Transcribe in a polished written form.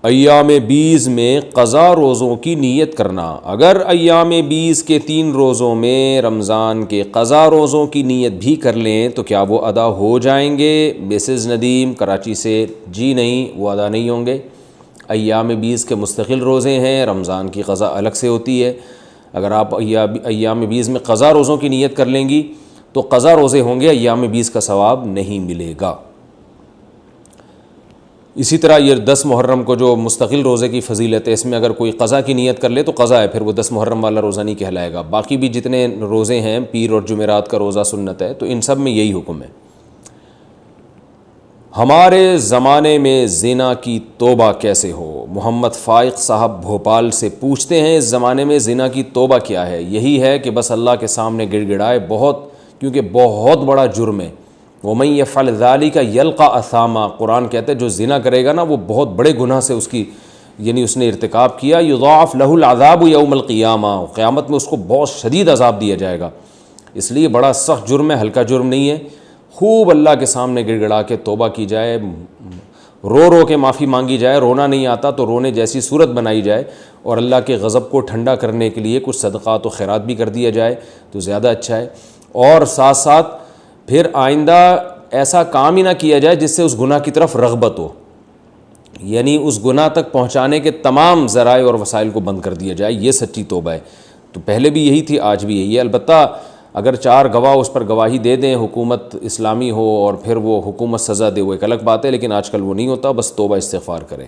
ایام 20 میں قضا روزوں کی نیت کرنا۔ اگر ایام 20 کے 3 روزوں میں رمضان کے قضا روزوں کی نیت بھی کر لیں تو کیا وہ ادا ہو جائیں گے؟ مسز ندیم کراچی سے، جی نہیں، وہ ادا نہیں ہوں گے۔ ایام 20 کے مستقل روزے ہیں، رمضان کی قضا الگ سے ہوتی ہے۔ اگر آپ ایام 20 میں قضا روزوں کی نیت کر لیں گی تو قضا روزے ہوں گے، ایام 20 کا ثواب نہیں ملے گا۔ اسی طرح یہ 10 محرم کو جو مستقل روزے کی فضیلت ہے، اس میں اگر کوئی قضا کی نیت کر لے تو قضا ہے، پھر وہ 10 محرم والا روزہ نہیں کہلائے گا۔ باقی بھی جتنے روزے ہیں، پیر اور جمعرات کا روزہ سنت ہے، تو ان سب میں یہی حکم ہے۔ ہمارے زمانے میں زنا کی توبہ کیسے ہو؟ محمد فائق صاحب بھوپال سے پوچھتے ہیں، اس زمانے میں زنا کی توبہ کیا ہے؟ یہی ہے کہ بس اللہ کے سامنے گڑ گڑائے، کیونکہ بہت بڑا جرم ہے۔ وَمَن يَفْعَلْ ذَلِكَ يَلْقَ أَثَامًا، قرآن کہتا ہے جو زنا کرے گا نا وہ بہت بڑے گناہ سے اس نے ارتکاب کیا۔ يُضَاعَفْ لَهُ الْعَذَابُ يَوْمَ الْقِيَامَةِ، قیامت میں اس کو بہت شدید عذاب دیا جائے گا۔ اس لیے بڑا سخت جرم ہے، ہلکا جرم نہیں ہے۔ خوب اللہ کے سامنے گڑ گڑا کے توبہ کی جائے، رو رو کے معافی مانگی جائے، رونا نہیں آتا تو رونے جیسی صورت بنائی جائے، اور اللہ کے غضب کو ٹھنڈا کرنے کے لیے کچھ صدقات و خیرات بھی کر دیا جائے تو زیادہ اچھا ہے۔ اور ساتھ ساتھ پھر آئندہ ایسا کام ہی نہ کیا جائے جس سے اس گناہ کی طرف رغبت ہو، یعنی اس گناہ تک پہنچانے کے تمام ذرائع اور وسائل کو بند کر دیا جائے، یہ سچی توبہ ہے۔ تو پہلے بھی یہی تھی، آج بھی یہی ہے۔ البتہ اگر 4 گواہ اس پر گواہی دے دیں، حکومت اسلامی ہو اور پھر وہ حکومت سزا دے، وہ ایک الگ بات ہے، لیکن آج کل وہ نہیں ہوتا، بس توبہ استغفار کریں۔